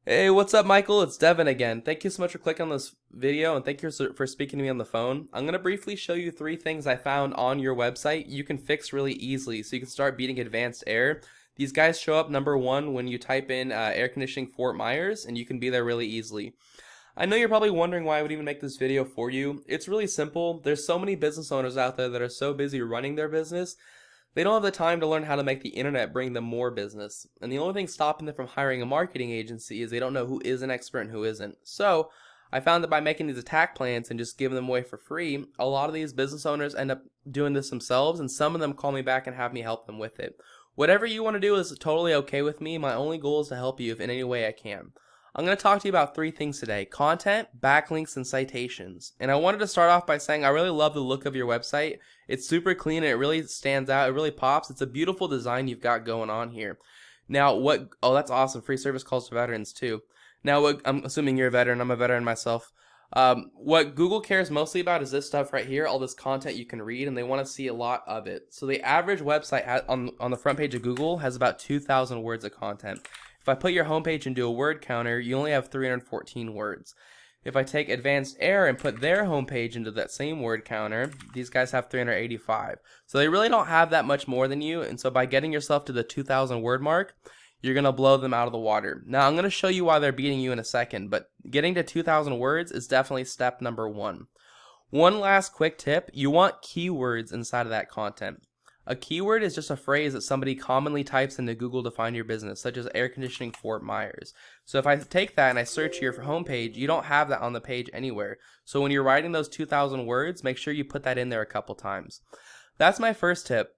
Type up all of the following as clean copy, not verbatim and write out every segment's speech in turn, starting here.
Hey, what's up, Michael? It's Devin again. Thank you so much for clicking on this video and thank you for speaking to me on the phone. I'm going to briefly show you 3 things I found on your website you can fix really easily so you can start beating advanced air. These guys show up #1 when you type in air conditioning Fort Myers, and you can be there really easily. I know you're probably wondering why I would even make this video for you. It's really simple. There's so many business owners out there that are so busy running their business they don't have the time to learn how to make the internet bring them more business. And the only thing stopping them from hiring a marketing agency is they don't know who is an expert and who isn't. So I found that by making these attack plans and just giving them away for free, a lot of these business owners end up doing this themselves, and some of them call me back and have me help them with it. Whatever you want to do is totally okay with me. My only goal is to help you if in any way I can. I'm going to talk to you about 3 things today: content, backlinks, and citations. And I wanted to start off by saying I really love the look of your website. It's super clean and it really stands out. It really pops. It's a beautiful design you've got going on here. Now, oh, that's awesome. Free service calls to veterans too. Now, I'm assuming you're a veteran. I'm a veteran myself. What Google cares mostly about is this stuff right here, all this content you can read, and they want to see a lot of it. So the average website on the front page of Google has about 2,000 words of content. If I put your homepage into a word counter, you only have 314 words. If I take Advanced Air and put their homepage into that same word counter, these guys have 385. So they really don't have that much more than you, and so by getting yourself to the 2,000 word mark, you're going to blow them out of the water. Now, I'm going to show you why they're beating you in a second, but getting to 2,000 words is definitely step #1. One last quick tip: you want keywords inside of that content. A keyword is just a phrase that somebody commonly types into Google to find your business, such as air conditioning Fort Myers. So if I take that and I search your homepage, you don't have that on the page anywhere. So when you're writing those 2,000 words, make sure you put that in there a couple times. That's my first tip.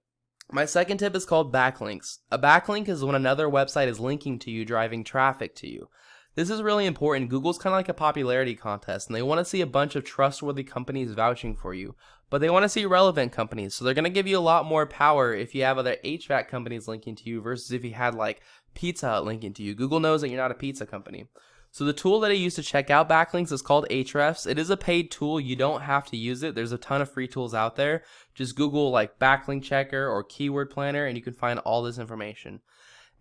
My second tip is called backlinks. A backlink is when another website is linking to you, driving traffic to you. This is really important. Google's kind of like a popularity contest, and they want to see a bunch of trustworthy companies vouching for you. But they want to see relevant companies, so they're going to give you a lot more power if you have other HVAC companies linking to you versus if you had like Pizza Hut linking to you. Google knows that you're not a pizza company. So the tool that I use to check out backlinks is called Ahrefs. It is a paid tool. You don't have to use it. There's a ton of free tools out there. Just Google like backlink checker or keyword planner and you can find all this information.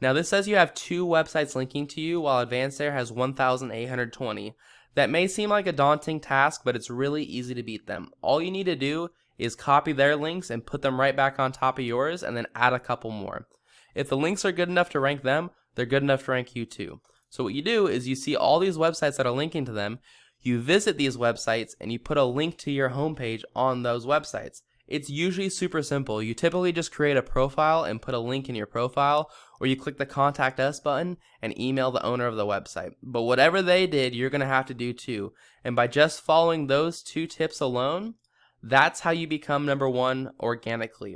Now this says you have 2 websites linking to you while Advanced Air has 1,820. That may seem like a daunting task, but it's really easy to beat them. All you need to do is copy their links and put them right back on top of yours and then add a couple more. If the links are good enough to rank them, they're good enough to rank you too. So what you do is you see all these websites that are linking to them, you visit these websites and you put a link to your homepage on those websites. It's usually super simple. You typically just create a profile and put a link in your profile, or you click the Contact Us button and email the owner of the website. But whatever they did, you're going to have to do too. And by just following those 2 tips alone, that's how you become #1 organically.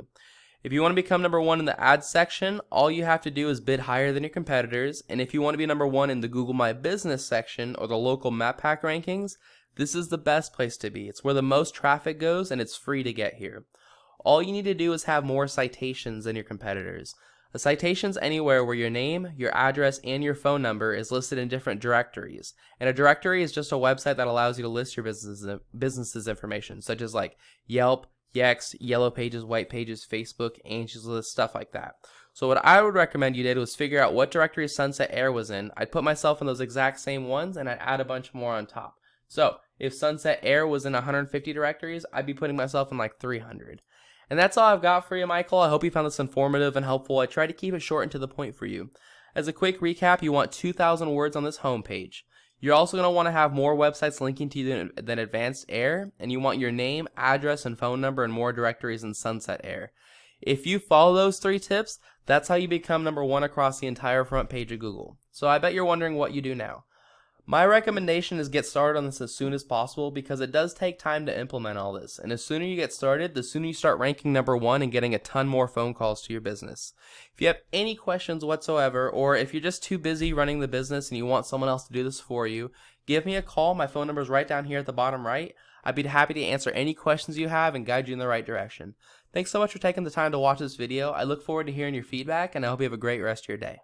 If you want to become #1 in the ads section, all you have to do is bid higher than your competitors. And if you want to be #1 in the Google My Business section or the local map pack rankings, this is the best place to be. It's where the most traffic goes and it's free to get here. All you need to do is have more citations than your competitors. A citation's anywhere where your name, your address, and your phone number is listed in different directories. And a directory is just a website that allows you to list your business's information, such as like Yelp, Yext, Yellow Pages, White Pages, Facebook, Angie's List, stuff like that. So what I would recommend you did was figure out what directory Sunset Air was in. I'd put myself in those exact same ones and I'd add a bunch more on top. So if Sunset Air was in 150 directories, I'd be putting myself in like 300. And that's all I've got for you, Michael. I hope you found this informative and helpful. I try to keep it short and to the point for you. As a quick recap, you want 2,000 words on this homepage. You're also going to want to have more websites linking to you than Advanced Air, and you want your name, address, and phone number in more directories than Sunset Air. If you follow those 3 tips, that's how you become #1 across the entire front page of Google. So I bet you're wondering what you do now. My recommendation is get started on this as soon as possible because it does take time to implement all this. And the sooner you get started, the sooner you start ranking #1 and getting a ton more phone calls to your business. If you have any questions whatsoever, or if you're just too busy running the business and you want someone else to do this for you, give me a call. My phone number is right down here at the bottom right. I'd be happy to answer any questions you have and guide you in the right direction. Thanks so much for taking the time to watch this video. I look forward to hearing your feedback and I hope you have a great rest of your day.